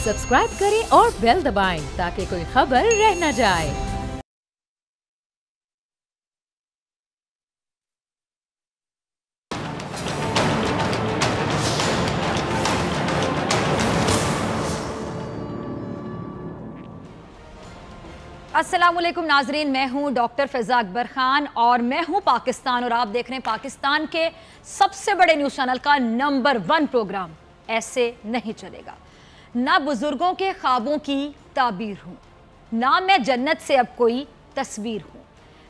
Subscribe करें और bell दबाएं ताकि कोई खबर रह न जाए। अस्सलामुअलैकुम नाजरीन, मैं हूं डॉक्टर फ़िज़ा अकबर खान और मैं हूं पाकिस्तान और आप देख रहे हैं पाकिस्तान के सबसे बड़े न्यूज़ चैनल का नंबर 1 प्रोग्राम ऐसे नहीं चलेगा। ना बुजुर्गों के ख्वाबों की ताबीर हूं, ना मैं जन्नत से अब कोई तस्वीर हूं,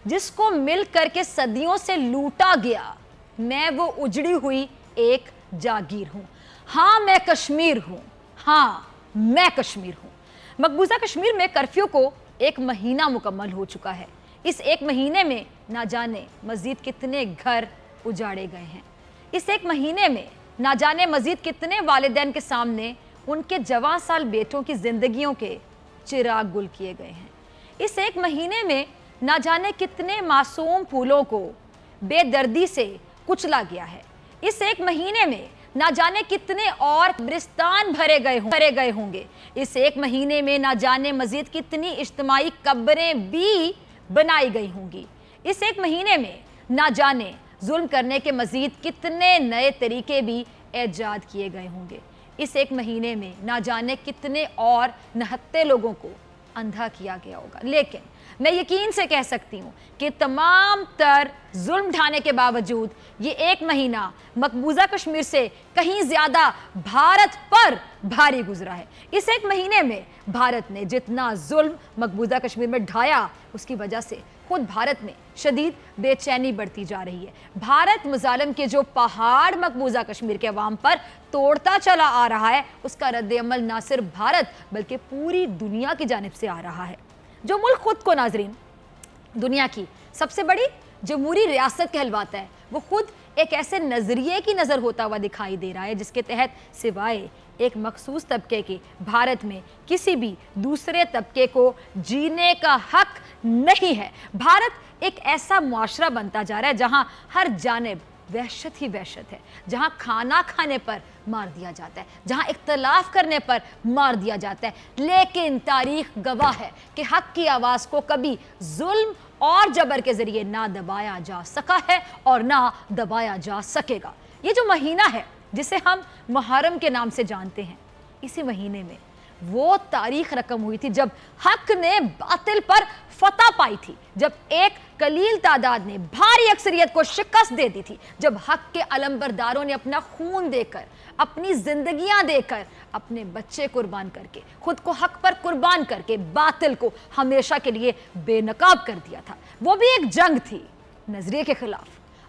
जिसको मिल करके सदियों से लूटा गया मैं वो उजड़ी हुई एक जागीर हूं। हाँ मैं कश्मीर हूं, हाँ मैं कश्मीर हूं। मकबूजा कश्मीर में कर्फ्यू को एक महीना मुकम्मल हो चुका है। इस एक महीने में ना जाने मजीद कितने घर उजाड़े गए हैं। इस एक महीने में ना जाने मजीद कितने वालिदैन के सामने उनके जवां साल बेटों की जिंदगियों के चिराग गुल किए गए हैं। इस एक महीने में ना जाने कितने मासूम फूलों को बेदर्दी से कुचला गया है। इस एक महीने में ना जाने कितने और कब्रिस्तान भरे गए होंगे। इस एक महीने में ना जाने मजीद कितनी इज्तिमाई कब्रें भी बनाई गई होंगी। इस एक महीने में ना जाने जुल्म करने के मजीद कितने नए तरीके भी ऐजाद किए गए होंगे। इस एक महीने में ना जाने कितने और नहत्ते लोगों को अंधा किया गया होगा। लेकिन मैं यकीन से कह सकती हूँ कि तमाम तर जुल्म ढाने के बावजूद ये एक महीना मकबूजा कश्मीर से कहीं ज़्यादा भारत पर भारी गुजरा है। इस एक महीने में भारत ने जितना जुल्म मकबूजा कश्मीर में ढाया, उसकी वजह से खुद भारत में शदीद बेचैनी बढ़ती जा रही है। भारत मुजालिम के जो पहाड़ मकबूजा कश्मीर के अवाम पर तोड़ता चला आ रहा है, उसका रद्द-ए-अमल ना सिर्फ भारत बल्कि पूरी दुनिया की जानिब से आ रहा है। जो मुल्क खुद को नाजरीन दुनिया की सबसे बड़ी जमहूरी रियासत कहलवाता है, वो खुद एक ऐसे नज़रिए की नज़र होता हुआ दिखाई दे रहा है जिसके तहत सिवाय एक मखसूस तबके के भारत में किसी भी दूसरे तबके को जीने का हक नहीं है। भारत एक ऐसा मुआशरा बनता जा रहा है जहां हर जानिब वहशत ही वहशत है, जहां खाना खाने पर मार दिया जाता है, जहां इख्तलाफ करने पर मार दिया जाता है। लेकिन तारीख गवाह है कि हक की आवाज़ को कभी जुल्म और जबर के जरिए ना दबाया जा सका है और ना दबाया जा सकेगा। ये जो महीना है जिसे हम मुहर्रम के नाम से जानते हैं, इसी महीने में वो तारीख रकम हुई थी जब हक ने बातिल पर फतह पाई थी, जब एक कलील तादाद ने भारी अक्सरियत को शिकस्त दे दी थी, जब हक के अलंबरदारों ने अपना खून देकर, अपनी जिंदगियां देकर, अपने बच्चे कुर्बान करके, खुद को हक पर कुर्बान करके बातिल को हमेशा के लिए बेनकाब कर दिया था। वो भी एक जंग थी नजरिए के खिलाफ।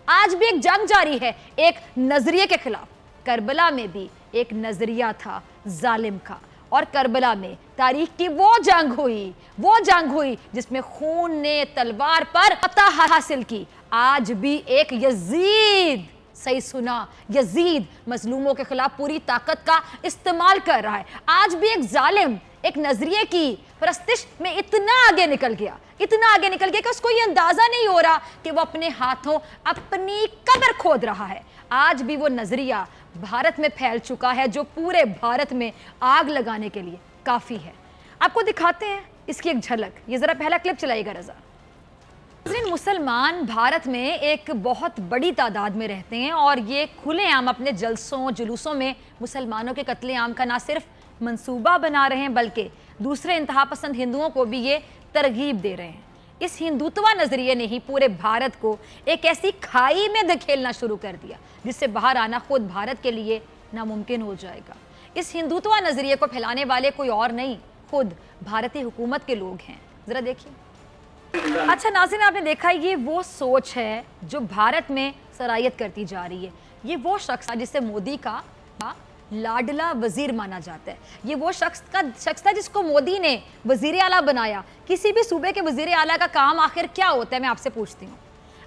आज भी एक जंग जारी है एक नजरिए के खिलाफ। करबला में भी एक नजरिया था जालिम का, और करबला में तारीख की वो जंग हुई जिसमें खून ने तलवार पर फतह हासिल की। आज भी एक यजीद, सही सुना, यजीद मजलूमों के खिलाफ पूरी ताकत का इस्तेमाल कर रहा है। आज भी एक जालिम एक नजरिए की परस्तिश में इतना आगे निकल गया कि उसको ये अंदाजा नहीं हो रहा कि वो अपने हाथों अपनी कब्र खोद रहा है। आज भी वो नजरिया भारत में फैल चुका है जो पूरे भारत में आग लगाने के लिए काफी है। आपको दिखाते हैं इसकी एक झलक। ये जरा पहला क्लिप चलाइएगा रजा। मुसलमान भारत में एक बहुत बड़ी तादाद में रहते हैं और ये खुलेआम अपने जलसों जुलूसों में मुसलमानों के कत्लेआम का ना सिर्फ मंसूबा बना रहे हैं बल्कि दूसरे इंतहा पसंद हिंदुओं को भी ये तरगीब दे रहे हैं। इस हिंदुत्वा नजरिए ने ही पूरे भारत को एक ऐसी खाई में धकेलना शुरू कर दिया जिससे बाहर आना खुद भारत के लिए नामुमकिन हो जाएगा। इस हिंदुत्वा नजरिए को फैलाने वाले कोई और नहीं, खुद भारतीय हुकूमत के लोग हैं। जरा देखिए। अच्छा नाज़रीन, आपने देखा ये वो सोच है जो भारत में सरायत करती जा रही है। ये वो शख्स जिसे मोदी का लाडला वजीर माना जाता है। ये वो शख्स था जिसको मोदी ने वजीर आला बनाया। किसी भी सूबे के वजीर आला का काम आखिर क्या होता है, मैं आपसे पूछती हूँ।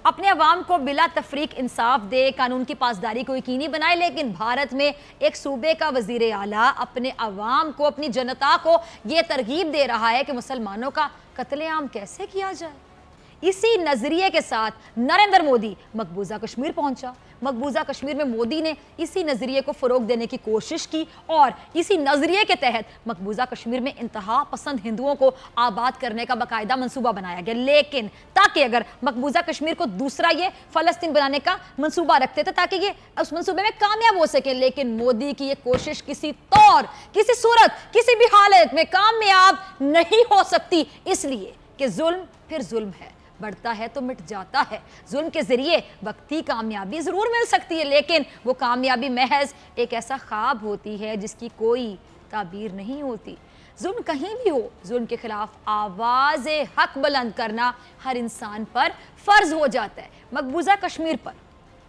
अपने अवाम को बिला तफरीक इंसाफ दे, कानून की पासदारी को यकीनी बनाए। लेकिन भारत में एक सूबे का वजीर आला अपने अवाम को, अपनी जनता को ये तरगीब दे रहा है कि मुसलमानों का कत्लेआम कैसे किया जाए। इसी नजरिए के साथ नरेंद्र मोदी मकबूजा कश्मीर पहुंचा। मकबूजा कश्मीर में मोदी ने इसी नजरिए को फरोग देने की कोशिश की और इसी नजरिए के तहत मकबूजा कश्मीर में इंतहा पसंद हिंदुओं को आबाद करने का बाकायदा मंसूबा बनाया गया। लेकिन ताकि अगर मकबूजा कश्मीर को दूसरा ये फलस्तीन बनाने का मंसूबा रखते थे ताकि ये उस मंसूबे में कामयाब हो सके, लेकिन मोदी की ये कोशिश किसी तौर, किसी सूरत, किसी भी हालत में कामयाब नहीं हो सकती, इसलिए कि जुल्म फिर जुल्म है, बढ़ता है तो मिट जाता है। जुल्म के जरिए वक्ती कामयाबी जरूर मिल सकती है, लेकिन वो कामयाबी महज एक ऐसा ख्वाब होती है जिसकी कोई ताबीर नहीं होती। जुल्म कहीं भी हो, जुल्म के खिलाफ आवाज हक बुलंद करना हर इंसान पर फर्ज हो जाता है। मकबूजा कश्मीर पर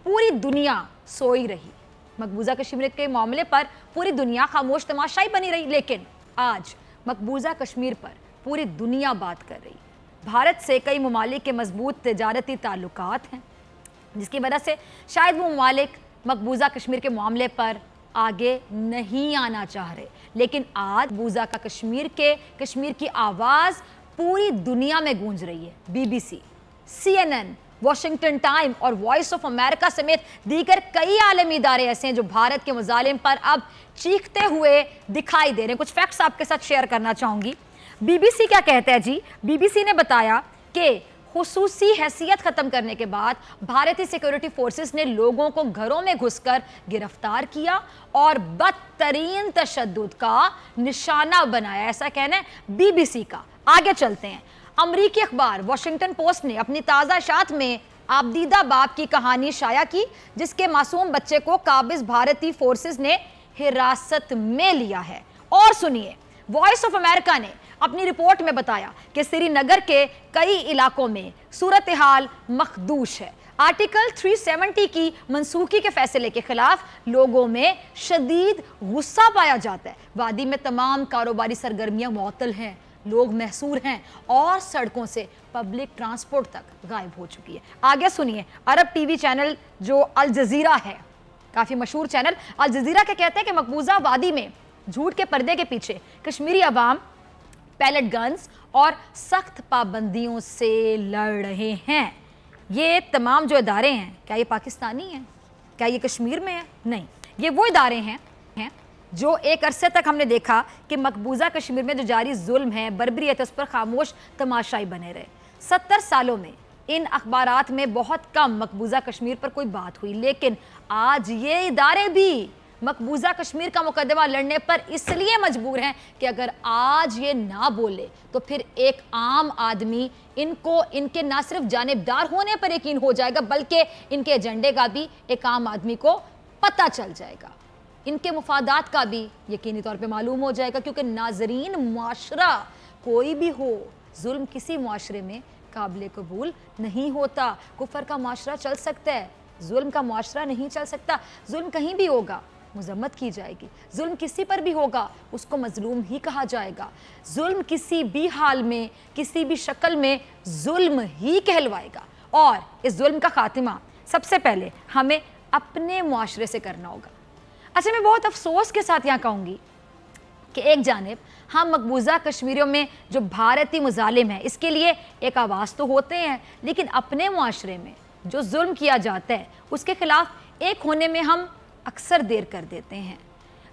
पूरी दुनिया सोई रही, मकबूजा कश्मीर के मामले पर पूरी दुनिया खामोश तमाशाई बनी रही, लेकिन आज मकबूजा कश्मीर पर पूरी दुनिया बात कर रही। भारत से कई ममालिक के मजबूत तजारती ताल्लुकात हैं, जिसकी वजह से शायद वो ममालिक मकबूजा कश्मीर के मामले पर आगे नहीं आना चाह रहे, लेकिन आज मकबूजा का कश्मीर की आवाज़ पूरी दुनिया में गूंज रही है। BBC, CNN, वॉशिंगटन टाइम और वॉइस ऑफ अमेरिका समेत दीगर कई आलमी इदारे ऐसे हैं जो भारत के मुजालिम पर अब चीखते हुए दिखाई दे रहे हैं। कुछ फैक्ट्स आपके साथ शेयर करना चाहूँगी। BBC क्या कहता है जी? BBC ने बताया कि खुसूसी हैसियत ख़त्म करने के बाद भारतीय सिक्योरिटी फोर्सेस ने लोगों को घरों में घुसकर गिरफ्तार किया और बदतरीन तशद्दुद का निशाना बनाया, ऐसा कहना है BBC का। आगे चलते हैं। अमरीकी अखबार वॉशिंगटन पोस्ट ने अपनी ताज़ा इशात में आबदीदा बाप की कहानी शाया की, जिसके मासूम बच्चे को काबिज भारतीय फोर्सेस ने हिरासत में लिया है। और सुनिए, वॉइस ऑफ अमेरिका ने अपनी रिपोर्ट में बताया कि श्रीनगर के कई इलाकों में सूरत हाल मखदूश है। आर्टिकल 370 की मनसूखी के फैसले के खिलाफ लोगों में शदीद गुस्सा पाया जाता है। वादी में तमाम कारोबारी सरगर्मियां मुअत्तल हैं, लोग महसूर हैं और सड़कों से पब्लिक ट्रांसपोर्ट तक गायब हो चुकी है। आगे सुनिए, अरब टीवी चैनल जो अल जजीरा है, काफ़ी मशहूर चैनल, अल जजीरा के कहते हैं कि मकबूजा वादी में झूठ के पर्दे के पीछे कश्मीरी अवाम पैलेट गन्स और सख्त पाबंदियों से लड़ रहे हैं। ये तमाम जो इदारे हैं, क्या ये पाकिस्तानी हैं? क्या ये कश्मीर में है? नहीं, ये वो इदारे हैं जो एक अरसे तक हमने देखा कि मकबूजा कश्मीर में जो जारी जुल्म है, बर्बरियत है, उस पर खामोश तमाशाई बने रहे। 70 सालों में इन अखबारात में बहुत कम मकबूजा कश्मीर पर कोई बात हुई, लेकिन आज ये इदारे भी मकबूजा कश्मीर का मुकदमा लड़ने पर इसलिए मजबूर हैं कि अगर आज ये ना बोले तो फिर एक आम आदमी इनको इनके ना सिर्फ जानिबदार होने पर यकीन हो जाएगा, बल्कि इनके एजेंडे का भी एक आम आदमी को पता चल जाएगा, इनके मुफादात का भी यकीनी तौर पे मालूम हो जाएगा। क्योंकि नाजरीन, मुआशरा कोई भी हो, जुल्म किसी मुआशरे में काबिल कबूल नहीं होता। कुफर का मुआशरा चल सकता है, जुल्म का मुआशरा नहीं चल सकता। जुल्म कहीं भी होगा, मुजम्मत की जाएगी। जुल्म किसी पर भी होगा, उसको मजलूम ही कहा जाएगा। जुल्म किसी भी हाल में, किसी भी शक्ल में जुल्म ही कहलवाएगा। और इस जुल्म का खात्मा सबसे पहले हमें अपने मुआशरे से करना होगा। अच्छा, मैं बहुत अफसोस के साथ यहाँ कहूँगी कि एक जानिब हम मकबूजा कश्मीरियों में जो भारतीय मुजालिम है, इसके लिए एक आवाज़ तो होते हैं, लेकिन अपने मुआशरे में जो जुल्म किया जाता है उसके खिलाफ एक होने में हम अक्सर देर कर देते हैं।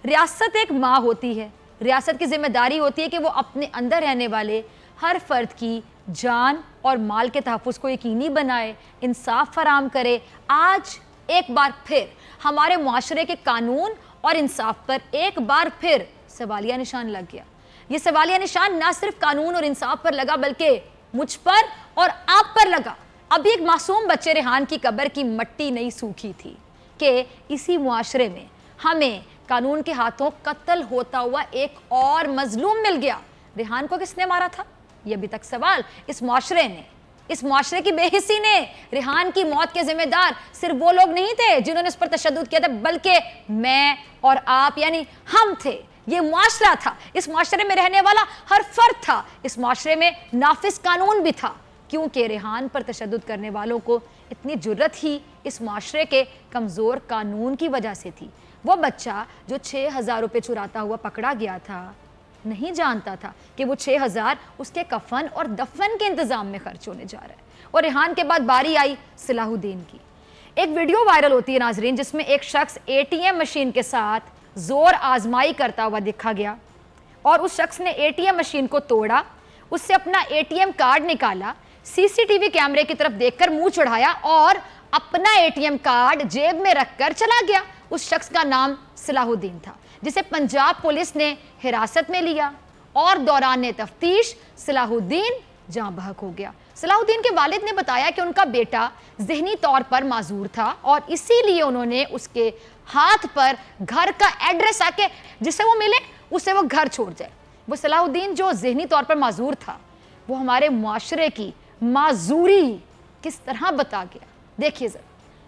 रियासत एक माँ होती है, रियासत की जिम्मेदारी होती है कि वो अपने अंदर रहने वाले हर फर्द की जान और माल के तहफ़्फ़ुज़ को यकीनी बनाए, इंसाफ फराम करे। आज एक बार फिर हमारे मुआशरे के कानून और इंसाफ पर एक बार फिर सवालिया निशान लग गया। ये सवालिया निशान ना सिर्फ कानून और इंसाफ पर लगा, बल्कि मुझ पर और आप पर लगा। अभी एक मासूम बच्चे रेहान की कब्र की मट्टी नहीं सूखी थी कि इसी मुआशरे में हमें कानून के हाथों कत्ल होता हुआ एक और मजलूम मिल गया। रेहान को किसने मारा था, ये अभी तक सवाल। इस मुआशरे ने, इस मुआशरे की बेहिसी ने रेहान की मौत के जिम्मेदार सिर्फ वो लोग नहीं थे जिन्होंने उस पर तशद्दुद किया था, बल्कि मैं और आप यानी हम थे। ये मुआशरा था, इस मुआशरे में रहने वाला हर फर्द था, इस मुआशरे में नाफिज कानून भी था, क्योंकि रेहान पर तशद्दुद करने वालों को इतनी जुर्रत ही इस मुआशरे के कमज़ोर कानून की वजह से थी। वो बच्चा जो 6,000 रुपये चुराता हुआ पकड़ा गया था, नहीं जानता था कि वो 6,000 उसके कफन और दफन के इंतजाम में खर्च होने जा रहा है। और रेहान के बाद बारी आई सलाहुद्दीन की। एक वीडियो वायरल होती है नाजरीन, जिसमें एक शख्स ATM मशीन के साथ जोर आजमाई करता हुआ देखा गया और उस शख्स ने ATM मशीन को तोड़ा, उससे अपना ATM कार्ड निकाला, CCTV कैमरे की तरफ देखकर मुंह चढ़ाया और अपना ATM कार्ड जेब में रखकर चला गया। उस शख्स का नाम सलाहुद्दीन था, जिसे पंजाब पुलिस ने हिरासत में लिया और दौरान तफ्तीश सलाहुद्दीन जाँ बहक हो गया। सलाहुद्दीन के वालिद ने बताया कि उनका बेटा ज़हनी तौर पर माजूर था और इसीलिए उन्होंने उसके हाथ पर घर का एड्रेस आके जिससे वो मिले उससे वो घर छोड़ जाए। वो सलाहुद्दीन जो ज़हनी तौर पर माजूर था, वो हमारे मुआशरे की माजूरी किस तरह बता गया। देखिए जरा,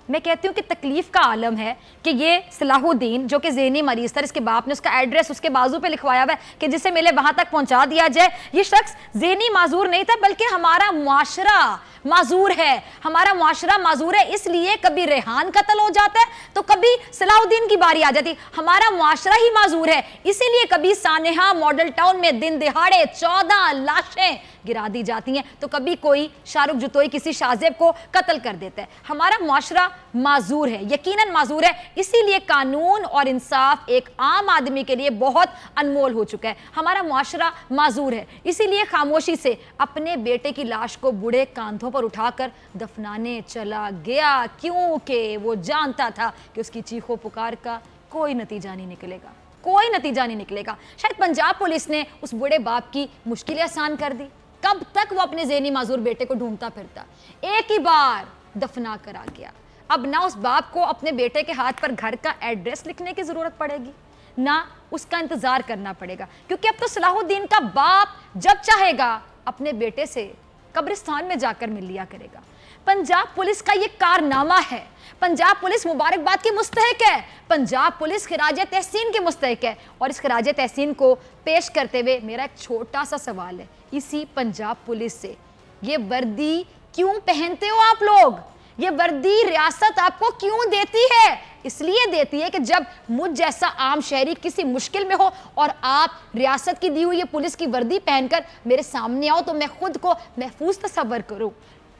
मैं कहती हूँ कि तकलीफ का आलम है कि ये सलाहुद्दीन जो कि ज़हनी मरीज था, इसके बाप ने उसका एड्रेस उसके बाजू पे लिखवाया हुआ है कि जिसे मिले वहां तक पहुंचा दिया जाए। ये शख्स ज़हनी माजूर नहीं था, बल्कि हमारा मुआशरा माजूर है। हमारा मुआशरा माजूर है, इसलिए कभी रेहान कत्ल हो जाता है तो कभी सलाहुद्दीन की बारी आ जाती। हमारा मुआशरा ही माजूर है, इसीलिए कभी सानेहा मॉडल टाउन में दिन दिहाड़े 14 लाशें गिरा दी जाती हैं, तो कभी कोई शाहरुख जुतोई किसी शाहजेब को कत्ल कर देता है। हमारा मुआशरा माजूर है, यकीनन माजूर है, इसीलिए कानून और इंसाफ एक आम आदमी के लिए बहुत अनमोल हो चुका है। हमारा मुआशरा माजूर है, इसीलिए खामोशी से अपने बेटे की लाश को बूढ़े कांधों पर उठाकर दफनाने चला गया, क्योंकि वो जानता था कि उसकी चीखों पुकार का कोई नतीजा नहीं निकलेगा, कोई नतीजा नहीं निकलेगा। शायद पंजाब पुलिस ने उस बूढ़े बाप की मुश्किलें आसान कर दी। कब तक वो अपने ज़हनी माजूर बेटे को ढूंढता फिरता, एक ही बार दफना कर आ गया। अब ना उस बाप को अपने बेटे के हाथ पर घर का एड्रेस लिखने की जरूरत पड़ेगी, ना उसका इंतजार करना पड़ेगा, क्योंकि अब तो सलाहुद्दीन का बाप जब चाहेगा अपने बेटे से कब्रिस्तान में जाकर मिल लिया करेगा। पंजाब पुलिस का ये कारनामा है, पंजाब पुलिस मुबारकबाद की मुस्तहिक है, पंजाब पुलिस खिराजे तहसीन की मुस्तहिक है। और इस खिराजे तहसीन को पेश करते हुए मेरा एक छोटा सा सवाल है इसी पंजाब पुलिस से, ये वर्दी क्यों पहनते हो आप लोग? ये वर्दी रियासत आपको क्यों देती है? इसलिए देती है कि जब मुझ जैसा आम शहरी किसी मुश्किल में हो और आप रियासत की दी हुई ये पुलिस की वर्दी पहनकर मेरे सामने आओ तो मैं खुद को महफूज तसव्वुर करूं।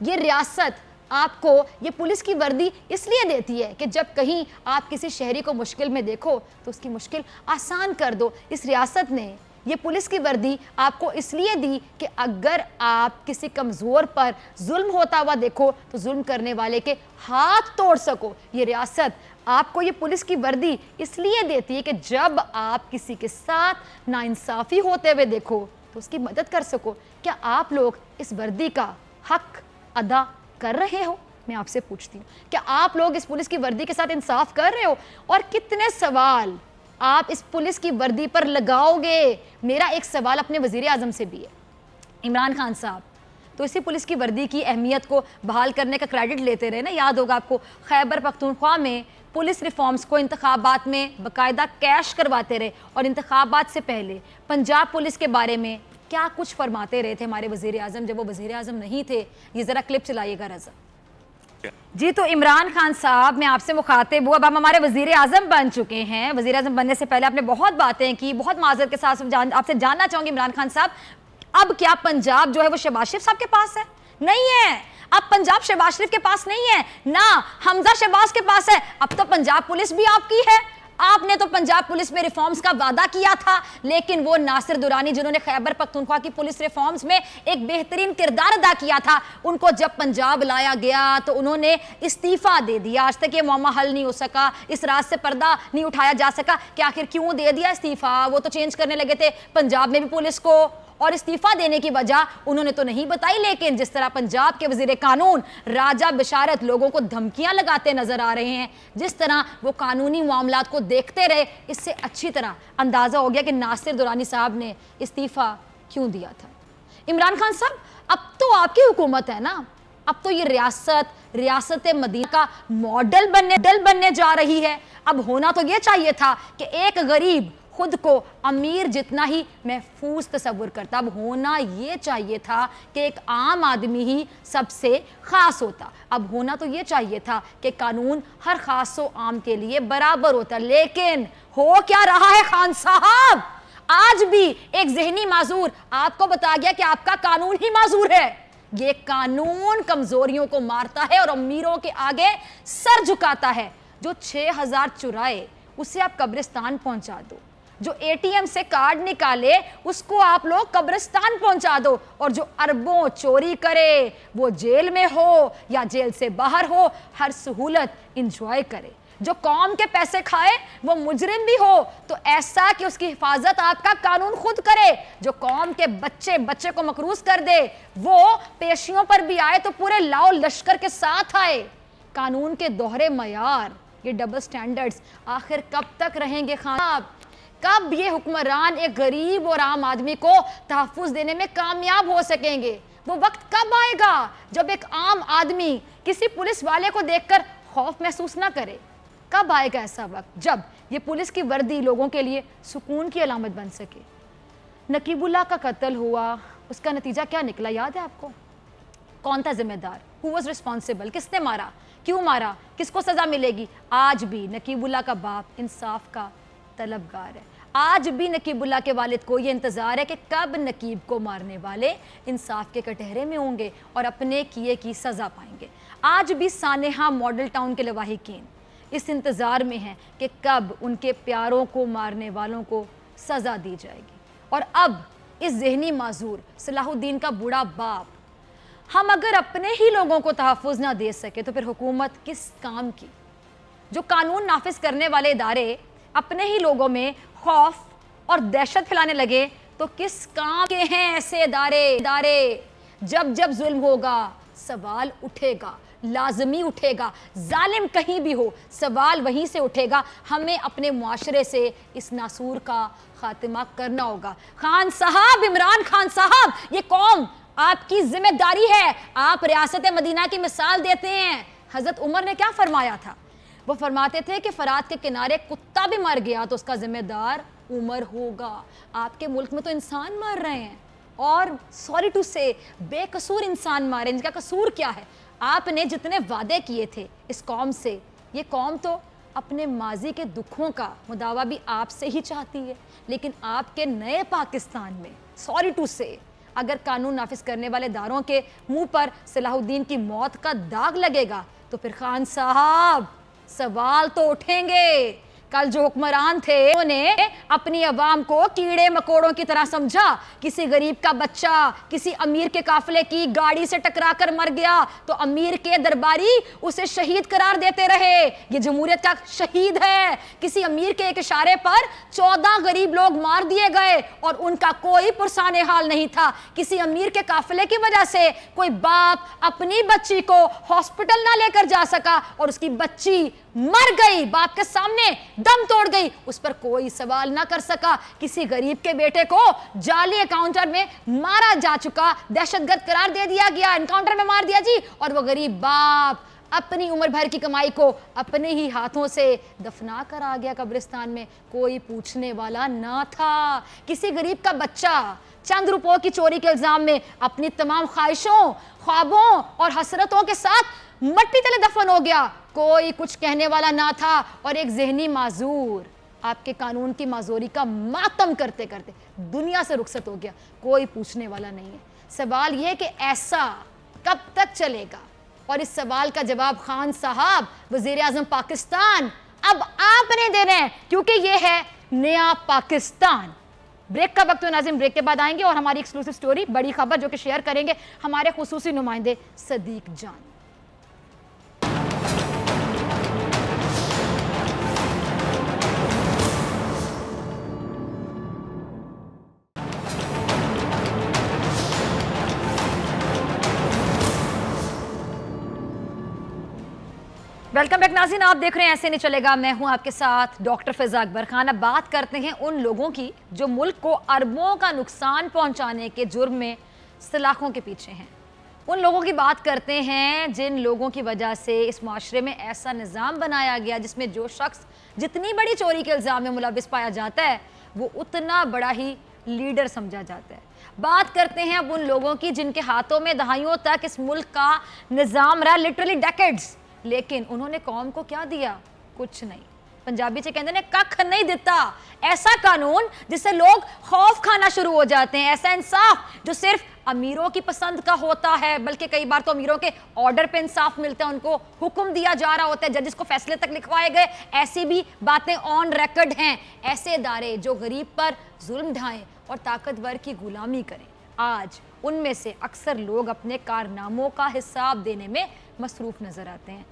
ये रियासत आपको ये पुलिस की वर्दी इसलिए देती है कि जब कहीं आप किसी शहरी को मुश्किल में देखो तो उसकी मुश्किल आसान कर दो। इस रियासत ने ये पुलिस की वर्दी आपको इसलिए दी कि अगर आप किसी कमज़ोर पर जुल्म होता हुआ देखो तो जुल्म करने वाले के हाथ तोड़ सको। ये रियासत आपको ये पुलिस की वर्दी इसलिए देती है कि जब आप किसी के साथ नाइंसाफ़ी होते हुए देखो तो उसकी मदद कर सको। क्या आप लोग इस वर्दी का हक अदा कर रहे हो? मैं आपसे पूछती हूँ, क्या आप लोग इस पुलिस की वर्दी के साथ इंसाफ कर रहे हो? और कितने सवाल आप इस पुलिस की वर्दी पर लगाओगे? मेरा एक सवाल अपने वज़ीर आज़म से भी है। इमरान खान साहब तो इसी पुलिस की वर्दी की अहमियत को बहाल करने का क्रेडिट लेते रहे ना। याद होगा आपको, खैबर पख्तूनख्वा में पुलिस रिफॉर्म्स को इंतखाबात में बाकायदा कैश करवाते रहे और इंतखाबात से पहले पंजाब पुलिस के बारे में क्या कुछ फरमाते रहे थे हमारे वज़ीर आज़म जब वो वज़ीर आज़म नहीं थे। ये ज़रा क्लिप चलाइएगा रज़ा जी। तो इमरान खान साहब, मैं आपसे मुखातिब हूँ, अब हम हमारे वज़ीर आज़म बन चुके हैं। वज़ीर आज़म बनने से पहले आपने बहुत बातें की, बहुत माज़रत के साथ आपसे जानना चाहूँगी इमरान खान साहब, अब क्या पंजाब जो है वो शहबाज शरीफ साहब के पास है? नहीं है, अब पंजाब शहबाज शरीफ के पास नहीं है ना, हमजा शहबाज के पास है। अब तो पंजाब पुलिस भी आपकी है। आपने तो पंजाब पुलिस में रिफॉर्म्स का वादा किया था, लेकिन वो नासिर दुरानी जिन्होंने खैबर पख्तूनख्वा की पुलिस रिफॉर्म्स में एक बेहतरीन किरदार अदा किया था, उनको जब पंजाब लाया गया तो उन्होंने इस्तीफा दे दिया। आज तक ये मामला हल नहीं हो सका, इस राज से पर्दा नहीं उठाया जा सका कि आखिर क्यों दे दिया इस्तीफा। वो तो चेंज करने लगे थे पंजाब में भी पुलिस को, और इस्तीफा देने की वजह उन्होंने तो नहीं बताई, लेकिन जिस तरह पंजाब के वजीर कानून राजा बिशारत लोगों को धमकियां लगाते नजर आ रहे हैं, जिस तरह वो कानूनी मामलात को देखते रहे, इससे अच्छी तरह अंदाजा हो गया कि नासिर दुरानी साहब ने इस्तीफा क्यों दिया था। इमरान खान साहब, अब तो आपकी हुकूमत है ना, अब तो ये रियासत मदीना का मॉडल बनने जा रही है। अब होना तो ये चाहिए था कि एक गरीब खुद को अमीर जितना ही महफूज तस्वुर करता, अब होना ये चाहिए था कि एक आम आदमी ही सबसे ख़ास होता। अब होना तो ये चाहिए था कि कानून हर ख़ास व आम के लिए बराबर होता। लेकिन हो क्या रहा है खान साहब, आज भी एक जहनी माजूर आपको बता गया कि आपका कानून ही माजूर है। ये कानून कमजोरियों को मारता है और अमीरों के आगे सर झुकाता है। जो 6000 चुराए उसे आप कब्रिस्तान पहुंचा दो, जो एटीएम से कार्ड निकाले उसको आप लोग कब्रिस्तान पहुंचा दो, और जो अरबों चोरी करे वो जेल में हो या जेल से बाहर हो हर सहूलत इंजॉय करे। जो कौम के पैसे खाए वो मुजरिम भी हो तो ऐसा कि उसकी हिफाजत आपका कानून खुद करे। जो कौम के बच्चे को मकरूज कर दे वो पेशियों पर भी आए तो पूरे लाओ लश्कर के साथ आए। कानून के दोहरे मयार, ये डबल स्टैंडर्ड्स आखिर कब तक रहेंगे खान साहब? कब ये हुक्मरान एक गरीब और आम आदमी को तहफ्फुज देने में कामयाब हो सकेंगे? वो वक्त कब आएगा जब एक आम आदमी किसी पुलिस वाले को देखकर खौफ महसूस ना करे? कब आएगा ऐसा वक्त जब ये पुलिस की वर्दी लोगों के लिए सुकून की अलामत बन सके? नकीबुल्लाह का कत्ल हुआ, उसका नतीजा क्या निकला याद है आपको? कौन था जिम्मेदार? Who was responsible? किसने मारा, क्यों मारा, किसको सजा मिलेगी? आज भी नकीबुल्लाह का बाप इंसाफ का तलबगार है। आज भी नकीबुल्लाह के वालिद को ये इंतज़ार है कि कब नकीब को मारने वाले इंसाफ के कटहरे में होंगे और अपने किए की सज़ा पाएंगे। आज भी सानेहा मॉडल टाउन के लवाहिकीन इस इंतज़ार में हैं कि कब उनके प्यारों को मारने वालों को सज़ा दी जाएगी। और अब इस जहनी माजूर सलाहुद्दीन का बूढ़ा बाप, हम अगर अपने ही लोगों को तहफ़्फ़ुज़ ना दे सके तो फिर हुकूमत किस काम की? जो कानून नाफिज करने वाले इदारे अपने ही लोगों में खौफ और दहशत फैलाने लगे तो किस काम के हैं ऐसे इदारे? जब जब जुल्म होगा सवाल उठेगा, लाजमी उठेगा। जालिम कहीं भी हो सवाल वहीं से उठेगा। हमें अपने मुआशरे से इस नासूर का खात्मा करना होगा। खान साहब, इमरान खान साहब, ये कौम आपकी जिम्मेदारी है। आप रियासत मदीना की मिसाल देते हैं। हजरत उमर ने क्या फरमाया था? वो फरमाते थे कि फरात के किनारे कुत्ता भी मर गया तो उसका जिम्मेदार उमर होगा। आपके मुल्क में तो इंसान मर रहे हैं और सॉरी टू से बेकसूर इंसान मारे, इनका कसूर क्या है? आपने जितने वादे किए थे इस कौम से, ये कौम तो अपने माजी के दुखों का मुदावा भी आपसे ही चाहती है। लेकिन आपके नए पाकिस्तान में सॉरी टू से अगर कानून नाफिज करने वाले इदारों के मुंह पर सलाहुद्दीन की मौत का दाग लगेगा तो फिर खान साहब सवाल तो उठेंगे। कल जो हुक्मरान थे उन्होंने अपनी अवाम को कीड़े मकोड़ों की तरह समझा। किसी गरीब का बच्चा किसी अमीर के काफिले की गाड़ी से टकराकर मर गया तो अमीर के दरबारी उसे शहीद करार देते रहे, ये जमहूरियत का शहीद है। किसी अमीर के एक इशारे पर 14 गरीब लोग मार दिए गए और उनका कोई पुरसाने हाल नहीं था। किसी अमीर के काफिले की वजह से कोई बाप अपनी बच्ची को हॉस्पिटल ना लेकर जा सका और उसकी बच्ची मर गई, बाप के सामने दम तोड़ गई, उस पर कोई सवाल ना कर सका। किसी गरीब के बेटे को जाली एनकाउंटर में मारा जा चुका, दहशतगर्द करार दे दिया गया, एनकाउंटर में मार दिया जी, और वो गरीब बाप अपनी उम्र भर की कमाई को अपने ही हाथों से दफना कर आ गया कब्रिस्तान में। कोई पूछने वाला ना था। किसी गरीब का बच्चा चंद रुपयों की चोरी के इल्जाम में अपनी तमाम ख्वाहिशों, ख्वाबों और हसरतों के साथ मट्टी तले दफन हो गया। कोई कुछ कहने वाला ना था और एक जहनी माजूर आपके कानून की माजूरी का मातम करते करते दुनिया से रुखसत हो गया। कोई पूछने वाला नहीं है। सवाल यह कि ऐसा कब तक चलेगा? और इस सवाल का जवाब खान साहब, वजीर आजम पाकिस्तान, अब आपने देना है, क्योंकि यह है नया पाकिस्तान। ब्रेक का वक्त, नाज़रीन ब्रेक के बाद आएंगे और हमारी एक्सक्लूसिव स्टोरी, बड़ी खबर जो कि शेयर करेंगे हमारे खुसूसी नुमाइंदे सदीक जान। वेलकम बैक नाज़रीन, आप देख रहे हैं ऐसे नहीं चलेगा। मैं हूं आपके साथ डॉक्टर फ़िज़ा अकबर खान। अब बात करते हैं उन लोगों की जो मुल्क को अरबों का नुकसान पहुंचाने के जुर्म में सलाखों के पीछे हैं। उन लोगों की बात करते हैं जिन लोगों की वजह से इस माशरे में ऐसा निज़ाम बनाया गया जिसमें जो शख्स जितनी बड़ी चोरी के इल्ज़ाम में मुलविस पाया जाता है वो उतना बड़ा ही लीडर समझा जाता है। बात करते हैं अब उन लोगों की जिनके हाथों में दहाइयों तक इस मुल्क का निज़ाम रहा, लिटरली डेकेड्स, लेकिन उन्होंने कौम को क्या दिया? कुछ नहीं। पंजाबी से कहते हैं कख नहीं दिता, ऐसा कानून जिससे लोग खौफ खाना शुरू हो जाते हैं, ऐसा इंसाफ जो सिर्फ अमीरों की पसंद का होता है, बल्कि कई बार तो अमीरों के ऑर्डर पे इंसाफ मिलता है, उनको हुक्म दिया जा रहा होता है, जजिस को फैसले तक लिखवाए गए, ऐसी भी बातें ऑन रिकॉर्ड हैं। ऐसे इदारे जो गरीब पर जुल्म ढाएं और ताकतवर की गुलामी करें, आज उनमें से अक्सर लोग अपने कारनामों का हिसाब देने में मसरूफ नजर आते हैं।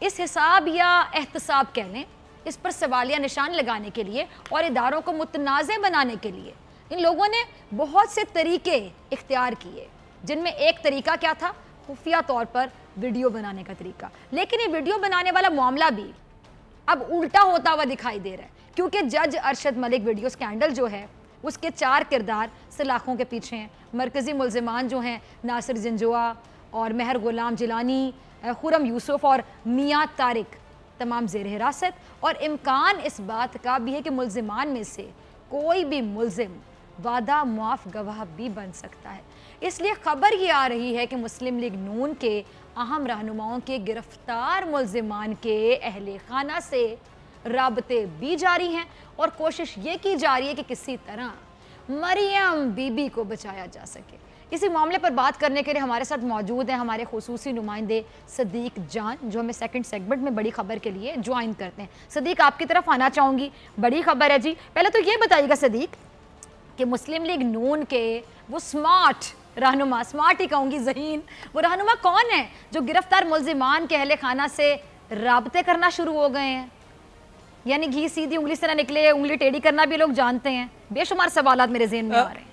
इस हिसाब या एहतसाब कह लें, इस पर सवालिया निशान लगाने के लिए और इदारों को मुतनाज़ बनाने के लिए इन लोगों ने बहुत से तरीके इख्तियार किए, जिनमें एक तरीका क्या था, खुफिया तौर पर वीडियो बनाने का तरीका। लेकिन ये वीडियो बनाने वाला मामला भी अब उल्टा होता हुआ दिखाई दे रहा है, क्योंकि जज अरशद मलिक वीडियो स्कैंडल जो है उसके 4 किरदार सलाखों के पीछे हैं। मरकज़ी मुल्ज़िमान जो हैं नासिर जंजुआ और महर गुलाम जिलानी, खुरम यूसुफ और मियाँ तारिक तमाम ज़ेर हिरासत, और इम्कान इस बात का भी है कि मुल्ज़िमान में से कोई भी मुल्ज़िम वादा मुआफ़ गवाह भी बन सकता है। इसलिए खबर ये आ रही है कि मुस्लिम लीग नून के अहम रहनुमाओं के गिरफ्तार मुल्ज़िमान के अहले खाना से राबते भी जारी हैं और कोशिश ये की जा रही है कि किसी तरह मरियम बीबी को बचाया जा सके। इसी मामले पर बात करने के लिए हमारे साथ मौजूद हैं हमारे खुसूसी नुमाइंदे सदीक जान, जो हमें सेकंड सेगमेंट में बड़ी खबर के लिए ज्वाइन करते हैं। सदीक, आपकी तरफ आना चाहूँगी, बड़ी खबर है जी। पहले तो ये बताइएगा सदीक कि मुस्लिम लीग नून के वो स्मार्ट रहनुमा, स्मार्ट ही कहूँगी, ज़हीन, वो रहनुमा कौन है जो गिरफ्तार मुल्ज़िमान के अहले खाना से राबते करना शुरू हो गए हैं? यानी घी सीधी उंगली से ना निकले, उंगली टेढ़ी करना भी लोग जानते हैं। बेशुमार सवालात मेरे ज़हन में आ रहे हैं।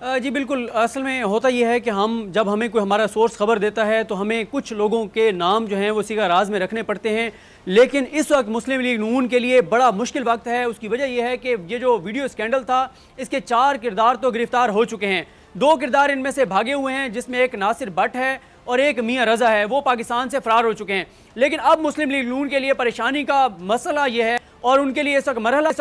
जी बिल्कुल, असल में होता यह है कि जब हमें कोई हमारा सोर्स खबर देता है तो हमें कुछ लोगों के नाम जो हैं वो सीधा राज में रखने पड़ते हैं, लेकिन इस वक्त मुस्लिम लीग नून के लिए बड़ा मुश्किल वक्त है। उसकी वजह यह है कि ये जो वीडियो स्कैंडल था इसके 4 किरदार तो गिरफ्तार हो चुके हैं, 2 किरदार इनमें से भागे हुए हैं, जिसमें एक नासिर भट्ट है और एक मियाँ रज़ा है, वो पाकिस्तान से फरार हो चुके हैं। लेकिन अब मुस्लिम लीग नून के लिए परेशानी का मसला यह है और उनके लिए इस वक्त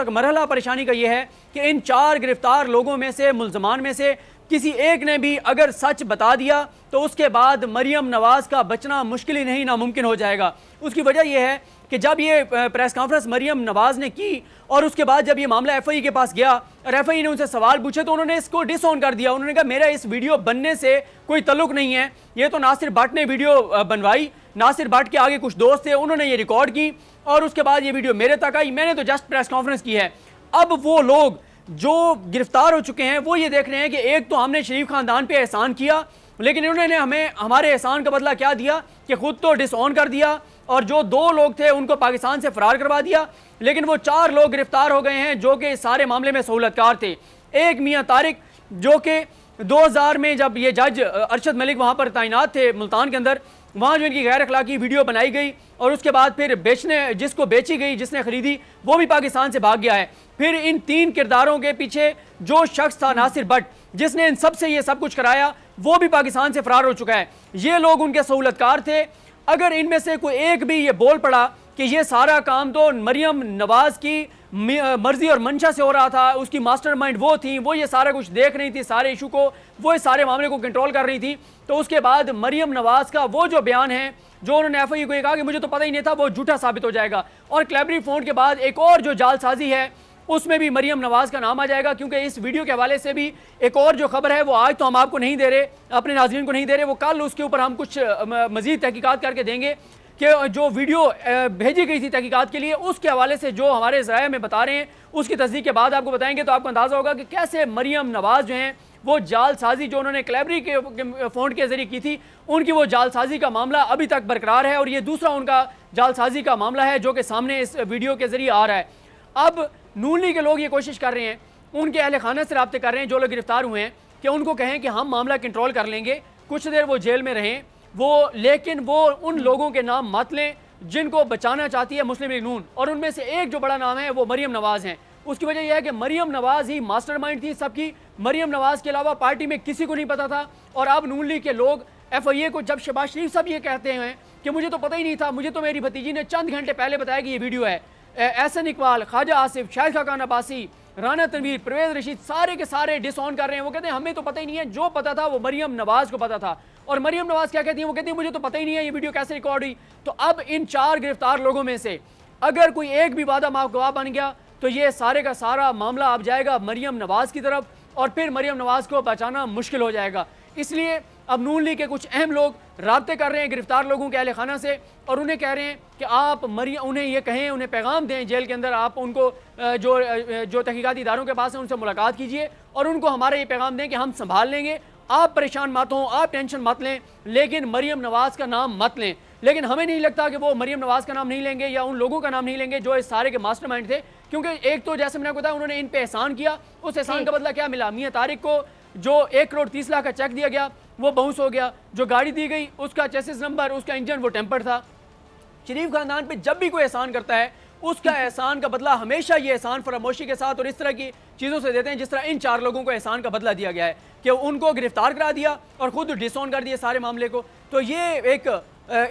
मरहला परेशानी का यह है कि इन 4 गिरफ्तार लोगों में से, मुल्ज़मान में से किसी एक ने भी अगर सच बता दिया तो उसके बाद मरियम नवाज का बचना मुश्किल ही नहीं नामुमकिन हो जाएगा। उसकी वजह यह है कि जब ये प्रेस कॉन्फ्रेंस मरियम नवाज ने की और उसके बाद जब ये मामला एफआई के पास गया और एफआई ने उनसे सवाल पूछे तो उन्होंने इसको डिसऑन कर दिया। उन्होंने कहा मेरा इस वीडियो बनने से कोई तल्लुक नहीं है, ये तो नासिर भट्ट ने वीडियो बनवाई, नासिर भट्ट के आगे कुछ दोस्त थे, उन्होंने ये रिकॉर्ड की और उसके बाद ये वीडियो मेरे तक आई, मैंने तो जस्ट प्रेस कॉन्फ्रेंस की है। अब वो लोग जो गिरफ्तार हो चुके हैं वो ये देख रहे हैं कि एक तो हमने शरीफ खानदान पे एहसान किया, लेकिन इन्होंने हमें हमारे एहसान का बदला क्या दिया कि खुद तो डिसऑन कर दिया और जो 2 लोग थे उनको पाकिस्तान से फरार करवा दिया। लेकिन वो 4 लोग गिरफ्तार हो गए हैं जो कि सारे मामले में सहूलतकार थे। एक मियाँ तारिक जो कि 2000 में जब ये जज अरशद मलिक वहाँ पर तैनात थे मुल्तान के अंदर, वहाँ जो इनकी गैर अखलाकी वीडियो बनाई गई और उसके बाद फिर जिसको बेची गई, जिसने खरीदी, वो भी पाकिस्तान से भाग गया है। फिर इन 3 किरदारों के पीछे जो शख्स था नासिर भट्ट, जिसने इन सबसे ये सब कुछ कराया, वो भी पाकिस्तान से फरार हो चुका है। ये लोग उनके सहूलतकार थे। अगर इनमें से कोई एक भी ये बोल पड़ा कि ये सारा काम तो मरियम नवाज की मर्जी और मंशा से हो रहा था, उसकी मास्टरमाइंड वो थी, वो ये सारा कुछ देख रही थी, सारे इशू को, वो इस सारे मामले को कंट्रोल कर रही थी, तो उसके बाद मरियम नवाज का वो जो बयान है जो उन्होंने एफआई को कहा कि मुझे तो पता ही नहीं था, वो झूठा साबित हो जाएगा। और क्लेवरी फोन के बाद एक और जो जालसाजी है उसमें भी मरियम नवाज का नाम आ जाएगा, क्योंकि इस वीडियो के हवाले से भी एक और जो खबर है वो आज तो हम आपको नहीं दे रहे, अपने नाज़रीन को नहीं दे रहे, वो कल उसके ऊपर हम कुछ मजीद तहकीकात करके देंगे कि जो वीडियो भेजी गई थी तहकीकात के लिए, उसके हवाले से जो हमारे ज़राए में बता रहे हैं उसकी तस्दीक के बाद आपको बताएंगे, तो आपको अंदाज़ा होगा कि कैसे मरियम नवाज जो हैं वो जालसाजी जो उन्होंने क्लेवरी के फ़ोन के ज़रिए की थी, उनकी वो जालसाजी का मामला अभी तक बरकरार है और ये दूसरा उनका जालसाजी का मामला है जो कि सामने इस वीडियो के ज़रिए आ रहा है। अब नून लीग के लोग ये कोशिश कर रहे हैं, उनके अहले खाना से रब्ते कर रहे हैं जो लोग गिरफ्तार हुए हैं, कि उनको कहें कि हम मामला कंट्रोल कर लेंगे, कुछ देर वो जेल में रहें वो, लेकिन वो उन लोगों के नाम मत लें जिनको बचाना चाहती है मुस्लिम लीग नून, और उनमें से एक जो बड़ा नाम है वो मरियम नवाज हैं। उसकी वजह यह है कि मरियम नवाज ही मास्टरमाइंड थी सबकी, मरियम नवाज के अलावा पार्टी में किसी को नहीं पता था। और अब नून लीग के लोग एफआईए को, जब शहबाज शरीफ साहब ये कहते हैं कि मुझे तो पता ही नहीं था, मुझे तो मेरी भतीजी ने चंद घंटे पहले बताया कि ये वीडियो है, एहसन इकबाल, ख्वाजा आसिफ, शाहिद खान अब्बासी, राना तनवीर, परवेज रशीद, सारे के सारे डिसऑन कर रहे हैं। वो कहते हैं हमें तो पता ही नहीं है, जो पता था वो मरियम नवाज को पता था। और मरियम नवाज क्या कहती है, वो कहती है मुझे तो पता ही नहीं है ये वीडियो कैसे रिकॉर्ड हुई। तो अब इन 4 गिरफ्तार लोगों में से अगर कोई एक भी वादा माफ गवाह बन गया तो ये सारे का सारा मामला अब जाएगा मरियम नवाज की तरफ, और फिर मरियम नवाज को बचाना मुश्किल हो जाएगा। इसलिए अब नून लीग के कुछ अहम लोग राब्ते कर रहे हैं गिरफ्तार लोगों के अहले खाना से, और उन्हें कह रहे हैं कि आप उन्हें ये कहें, उन्हें पैगाम दें जेल के अंदर, आप उनको जो तहकीकाती इदारों के पास हैं उनसे मुलाकात कीजिए और उनको हमारा ये पैगाम दें कि हम संभाल लेंगे, आप परेशान मत हों, आप टेंशन मत लें, लेकिन मरियम नवाज का नाम मत लें। लेकिन हमें नहीं लगता कि वो मरियम नवाज का नाम नहीं लेंगे या उन लोगों का नाम नहीं लेंगे जो इस सारे के मास्टरमाइंड थे, क्योंकि एक तो जैसे मैंने बताया उन्होंने इन पे एहसान किया, उस एहसान का बदला क्या मिला? मियां तारिक को जो 1 करोड़ 30 लाख का चेक दिया गया वो बाउंस हो गया, जो गाड़ी दी गई उसका चेसिस नंबर, उसका इंजन वो टेम्पर्ड था। शरीफ खानदान पे जब भी कोई एहसान करता है उसका एहसान का बदला हमेशा ये एहसान फरामोशी के साथ और इस तरह की चीज़ों से देते हैं, जिस तरह इन 4 लोगों को एहसान का बदला दिया गया है कि उनको गिरफ्तार करा दिया और खुद डिसऑन कर दिया सारे मामले को। तो ये एक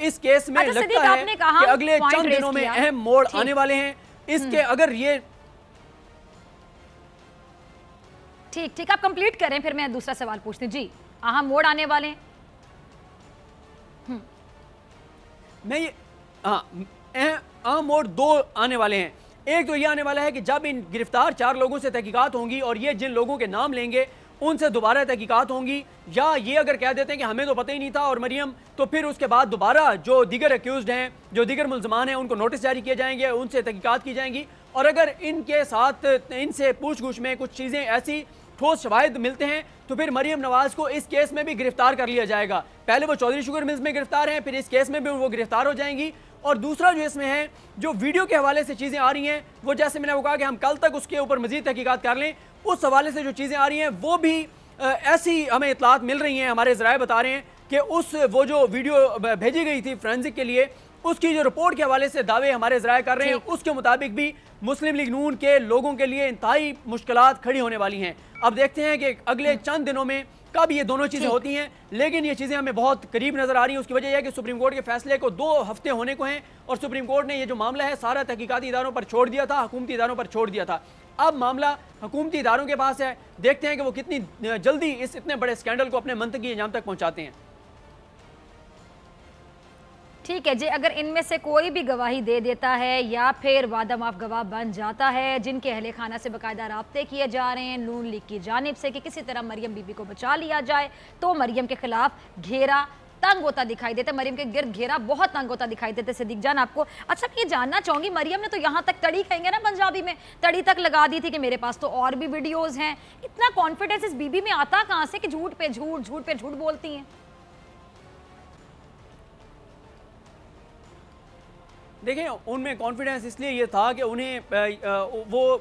इस केस में लगता है कि अगले चंद दिनों में अहम मोड़ आने वाले हैं इसके। अगर ये ठीक आप कंप्लीट करें फिर मैं दूसरा सवाल पूछती हूँ जी। अहम मोड़ आने वाले हैं, मैं ये अहम मोड़ 2 आने वाले हैं। एक तो ये आने वाला है कि जब इन गिरफ्तार 4 लोगों से तहकीकात होंगी और ये जिन लोगों के नाम लेंगे उनसे दोबारा तहकीकात होंगी, या ये अगर कह देते हैं कि हमें तो पता ही नहीं था और मरियम, तो फिर उसके बाद दोबारा जो दीगर एक्यूज्ड हैं, जो दीगर मुल्ज़मान हैं, उनको नोटिस जारी किए जाएंगे, उनसे तहकीकात की जाएंगी, और अगर इनके साथ इनसे पूछ-गुछ में कुछ चीज़ें ऐसी ठोस शवाहिद मिलते हैं तो फिर मरियम नवाज को इस केस में भी गिरफ्तार कर लिया जाएगा। पहले वो चौधरी शुगर मिल्स में गिरफ्तार हैं, फिर इस केस में भी वो गिरफ्तार हो जाएंगी। और दूसरा जो इसमें है, जो वीडियो के हवाले से चीज़ें आ रही हैं, वो जैसे मैंने वो कहा कि हम कल तक उसके ऊपर मजीद तहकीकात कर लें, उस हवाले से जो चीज़ें आ रही हैं वो भी ऐसी हमें इतलात मिल रही हैं, हमारे ज़राए बता रहे हैं कि वो जो वीडियो भेजी गई थी फोरेंसिक के लिए, उसकी जो रिपोर्ट के हवाले से दावे हमारे ज़राए कर रहे हैं, उसके मुताबिक भी मुस्लिम लीग नून के लोगों के लिए इंतहाई मुश्किलात खड़ी होने वाली हैं। अब देखते हैं कि अगले चंद दिनों में कब ये दोनों चीज़ें होती हैं, लेकिन ये चीज़ें हमें बहुत करीब नज़र आ रही हैं। उसकी वजह यह है कि सुप्रीम कोर्ट के फैसले को 2 हफ्ते होने को हैं और सुप्रीम कोर्ट ने ये जो मामला है सारा तहकीकाती इदारों पर छोड़ दिया था, हुकूमती इदारों पर छोड़ दिया था। अब मामला हुकूमती इदारों के पास है, देखते हैं कि वो कितनी जल्दी इस इतने बड़े स्कैंडल को अपने मंतकी अंजाम तक पहुँचाते हैं। ठीक है जी, अगर इनमें से कोई भी गवाही दे देता है या फिर वादा माफ गवाह बन जाता है, जिनके अहले खाना से बाकायदा राब्ते किए जा रहे हैं नून लीग की जानिब से कि किसी तरह मरियम बीबी को बचा लिया जाए, तो मरियम के खिलाफ घेरा तंग होता दिखाई देता है, मरियम के गिर्द घेरा बहुत तंग होता दिखाई देता है। सिद्दीक जान आपको अच्छा मैं ये जानना चाहूंगी, मरियम ने तो यहाँ तक तड़ी कहेंगे ना पंजाबी में, तड़ी तक लगा दी थी कि मेरे पास तो और भी वीडियोज हैं। इतना कॉन्फिडेंस इस बीबी में आता कहाँ से कि झूठ पे झूठ, झूठ पे झूठ बोलती हैं? देखें, उनमें कॉन्फिडेंस इसलिए ये था कि उन्हें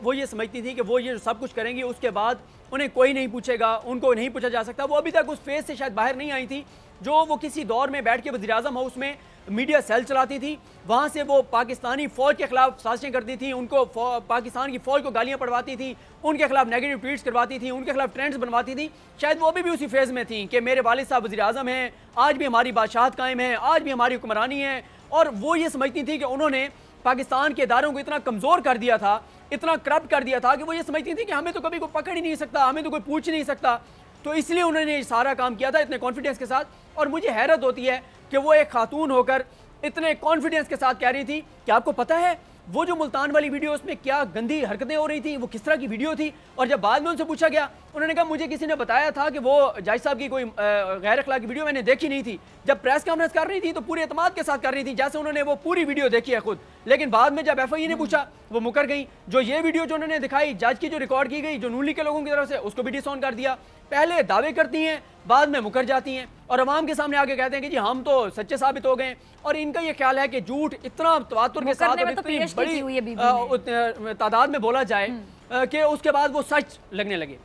वो ये समझती थी कि वो ये सब कुछ करेंगी, उसके बाद उन्हें कोई नहीं पूछेगा, उनको नहीं पूछा जा सकता। वो अभी तक उस फेज से शायद बाहर नहीं आई थी जो वो किसी दौर में बैठ के वज़ीर-ए-आज़म हाउस में मीडिया सेल चलाती थी, वहाँ से वो पाकिस्तानी फ़ौज के खिलाफ साजिशें करती थी, उनको पाकिस्तान की फ़ौज को गालियाँ पढ़वाती थी, उनके खिलाफ नेगेटिव ट्वीट्स करवाती थी, उनके खिलाफ ट्रेंड्स बनवाती थी। शायद वो भी उसी फेज़ में थी कि मेरे वालिद साहब वज़ीर-ए-आज़म हैं, आज भी हमारी बादशाहत कायम है, आज भी हमारी हुक्मरानी है। और वो ये समझती थी कि उन्होंने पाकिस्तान के इदारों को इतना कमज़ोर कर दिया था, इतना करप्ट कर दिया था कि वो ये समझती थी कि हमें तो कभी कोई पकड़ ही नहीं सकता, हमें तो कोई पूछ नहीं सकता। तो इसलिए उन्होंने सारा काम किया था इतने कॉन्फिडेंस के साथ। और मुझे हैरत होती है कि वो एक खातून होकर इतने कॉन्फिडेंस के साथ कह रही थी कि आपको पता है वो जो मुल्तान वाली वीडियो उसमें क्या गंदी हरकतें हो रही थी, वो किस तरह की वीडियो थी। और जब बाद में उनसे पूछा गया, उन्होंने कहा मुझे किसी ने बताया था कि वो जायज साहब की कोई गैर अखलाकी वीडियो मैंने देखी नहीं थी। जब प्रेस कॉन्फ्रेंस कर रही थी तो पूरे एतमाद के साथ कर रही थी जैसे उन्होंने वो पूरी वीडियो देखी है खुद, लेकिन बाद में जब FIA ने पूछा वो मुकर गई। जो ये वीडियो जो उन्होंने दिखाई जज की जो रिकॉर्ड की गई जो नून लीग के लोगों की तरफ से, उसको भी डिसऑन कर दिया। पहले दावे करती हैं, बाद में मुकर जाती हैं और अवाम के सामने आके कहते हैं कि जी हम तो सच्चे साबित हो गए। और इनका ये ख्याल है कि झूठ इतना तवातुर के साथ और इतनी बड़ी तादाद में बोला जाए कि उसके बाद वो सच लगने लगे।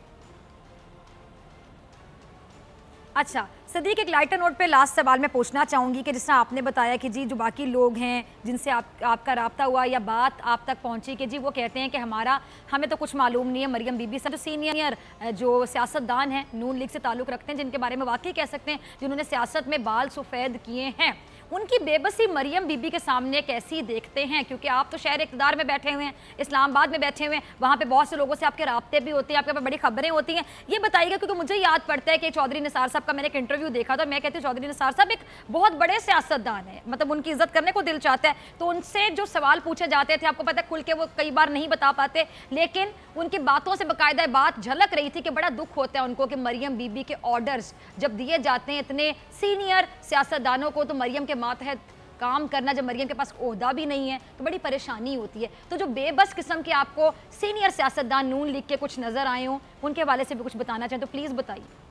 अच्छा सदीक, एक लाइटर नोट पे लास्ट सवाल मैं पूछना चाहूँगी कि जिस तरह आपने बताया कि जी जो बाकी लोग हैं जिनसे आपका राब्ता हुआ या बात आप तक पहुँची कि जी वो कहते हैं कि हमें तो कुछ मालूम नहीं है, मरियम बीबी से जो सीनियर जो सियासतदान हैं नून लीग से ताल्लुक़ रखते हैं, जिनके बारे में वाकई कह सकते हैं जिन्होंने सियासत में बाल सफ़ेद किए हैं, उनकी बेबसी मरियम बीबी के सामने कैसी देखते हैं? क्योंकि आप तो शहर इक़्तिदार में बैठे हुए हैं, इस्लामाबाद में बैठे हुए हैं, वहाँ पे बहुत से लोगों से आपके राब्ते भी होते हैं, आपके पास बड़ी खबरें होती हैं। ये बताइएगा, क्योंकि मुझे याद पड़ता है कि चौधरी निसार साहब का मैंने एक इंटरव्यू देखा था। मैं कहती हूँ चौधरी निसार साहब एक बहुत बड़े सियासतदान है, मतलब उनकी इज्जत करने को दिल चाहता है। तो उनसे जो सवाल पूछे जाते थे, आपको पता है खुल के वो कई बार नहीं बता पाते, लेकिन उनकी बातों से बाकायदा बात झलक रही थी कि बड़ा दुख होता है उनको कि मरियम बीबी के ऑर्डर्स जब दिए जाते हैं इतने सीनियर सियासतदानों को, तो मरियम के मातहत काम करना, जब मरियम के पास ओहदा भी नहीं है तो बड़ी परेशानी होती है। तो जो बेबस किस्म के आपको सीनियर सियासतदान नून लीग के कुछ नजर आए हों, उनके हवाले से भी कुछ बताना चाहें तो प्लीज बताइए।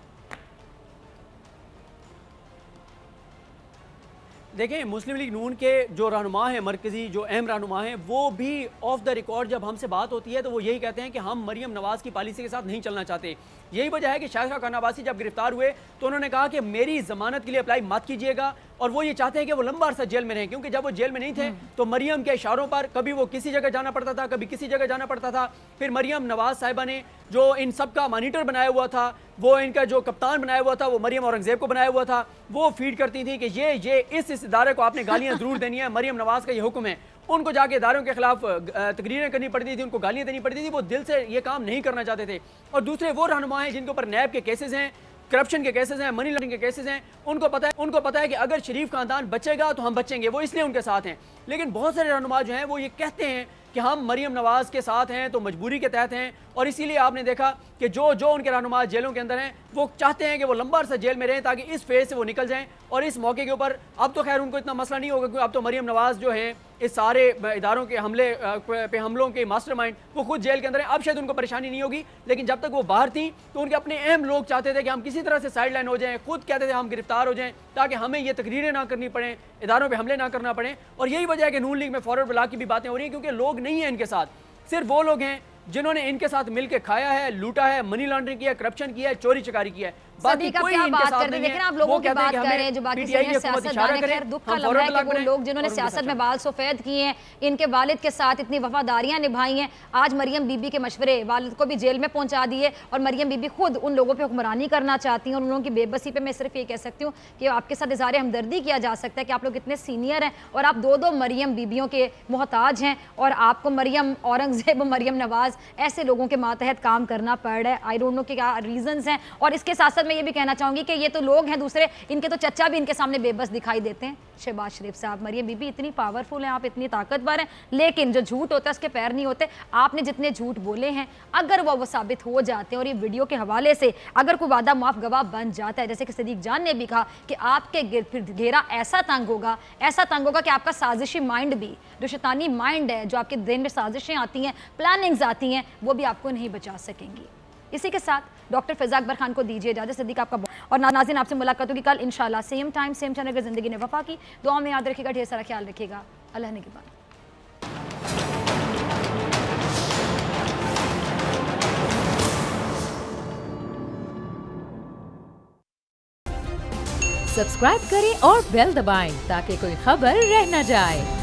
देखें, मुस्लिम लीग नून के जो रहनुमा हैं, मरकजी जो अहम रहनुमा हैं, वो भी ऑफ द रिकॉर्ड जब हमसे बात होती है तो वो यही कहते हैं कि हम मरियम नवाज़ की पॉलिसी के साथ नहीं चलना चाहते। यही वजह है कि शाहिद खान अब्बासी जब गिरफ्तार हुए तो उन्होंने कहा कि मेरी जमानत के लिए अप्लाई मत कीजिएगा, और वो ये चाहते हैं कि वो लंबा अरसा जेल में रहें, क्योंकि जब वो जेल में नहीं थे तो मरियम के इशारों पर कभी वो किसी जगह जाना पड़ता था, कभी किसी जगह जाना पड़ता था। फिर मरियम नवाज साहिबा ने जो इन सब का मॉनिटर बनाया हुआ था, वो इनका जो कप्तान बनाया हुआ था, वो मरियम औरंगजेब को बनाया हुआ था। वो फीड करती थी कि ये इस इदारे को आपने गालियां जरूर देनी है, मरियम नवाज का ये हुक्म है। उनको जाके इदारों के खिलाफ तकरीरें करनी पड़ती थी, उनको गालियां देनी पड़ती थी, वो दिल से ये काम नहीं करना चाहते थे। और दूसरे वो रहनुमा हैं जिनके ऊपर नैब के केसेस हैं, करप्शन के केसेस हैं, मनी लॉन्ड्रिंग के केसेस हैं। उनको पता है कि अगर शरीफ खानदान बचेगा तो हम बचेंगे, वो इसलिए उनके साथ हैं। लेकिन बहुत सारे रहनुमा जो हैं वो ये कहते हैं कि हम मरियम नवाज के साथ हैं तो मजबूरी के तहत हैं, और इसीलिए आपने देखा कि जो उनके रहनुमा जेलों के अंदर हैं वो चाहते हैं कि वो लंबा अरसा जेल में रहें ताकि इस फेज से वो निकल जाएं। और इस मौके के ऊपर अब तो खैर उनको इतना मसला नहीं होगा, क्योंकि अब तो मरियम नवाज जो है इस सारे इदारों के हमलों के मास्टरमाइंड, वो खुद जेल के अंदर हैं। अब शायद उनको परेशानी नहीं होगी, लेकिन जब तक वो बाहर थी तो उनके अपने अहम लोग चाहते थे कि हम किसी तरह से साइड लाइन हो जाएं, खुद कहते थे हम गिरफ्तार हो जाएं ताकि हमें ये तकरीरें ना करनी पड़े, इदारों पर हमले ना करना पड़े। और यही वजह है कि नून लीग में फॉरवर्ड ब्लॉक की भी बातें हो रही हैं, क्योंकि लोग नहीं हैं इनके साथ, सिर्फ वो लोग हैं जिन्होंने इनके साथ मिलकर खाया है, लूटा है, मनी लॉन्ड्रिंग किया, करप्शन किया है, चोरी चकारी किया है। बाकी कोई इनके साथ नहीं है। लेकिन आप लोगों की बात कर रहे हैं जो बाकी सियासतदान हैं, खैर दुख का लम्हा है कि वो लोग जिन्होंने सियासत में बाल सफेद किए हैं, इनके वालिद के साथ इतनी वफादारियां निभाई हैं, आज मरियम बीबी के मशवरे वालिद को भी जेल में पहुंचा दिए, और मरियम बीबी खुद उन लोगों पर हुक्मरानी करना चाहती हैं। और उन लोगों की बेबसी पे मैं सिर्फ ये कह सकती हूँ कि आपके साथ इज़हार हमदर्दी किया जा सकता है कि आप लोग इतने सीनियर हैं और आप दो मरियम बीबियों के मोहताज हैं, और आपको मरियम औरंगजेब, मरियम नवाज ऐसे लोगों के मातहत काम करना पड़ रहा है। आई डोंट नो कि क्या रीजंस हैं। और इसके साथ साथ मैं ये भी कहना चाहूंगी कि ये तो लोग हैं दूसरे, इनके तो चचा भी इनके सामने बेबस दिखाई देते हैं। शहबाज शरीफ साहब, मरियम बीबी इतनी पावरफुल हैं, आप इतनी ताकतवर हैं, लेकिन जो झूठ होता है उसके पैर नहीं होते। आपने जितने झूठ बोले हैं, अगर वो साबित हो जाते हैं, और ये वीडियो के हवाले से अगर कोई वादा माफ गवाह बन जाता है, जैसे कि सदीक जान ने भी कहा कि आपके घेरा ऐसा तंग होगा कि आपका साजिशी माइंड भी, जो शैतानी माइंड है, जो आपके दिन में साजिशें आती हैं, प्लानिंग्स आती हैं, वो भी आपको नहीं बचा सकेंगी। इसी के साथ डॉक्टर फ़ैज़ा अकबर खान को दीजिए इजाज़त। सिद्दीक आपका और नाज़रीन आपसे मुलाकात होगी कल इंशाल्लाह, सेम टाइम सेम चैनल। अगर ज़िंदगी ने वफा की, दुआ में याद रखिएगा, ढेर सारा ख्याल रखिएगा। अल्लाह ने की बात। सब्सक्राइब करें और बेल दबाएं ताकि कोई खबर रह न जाए।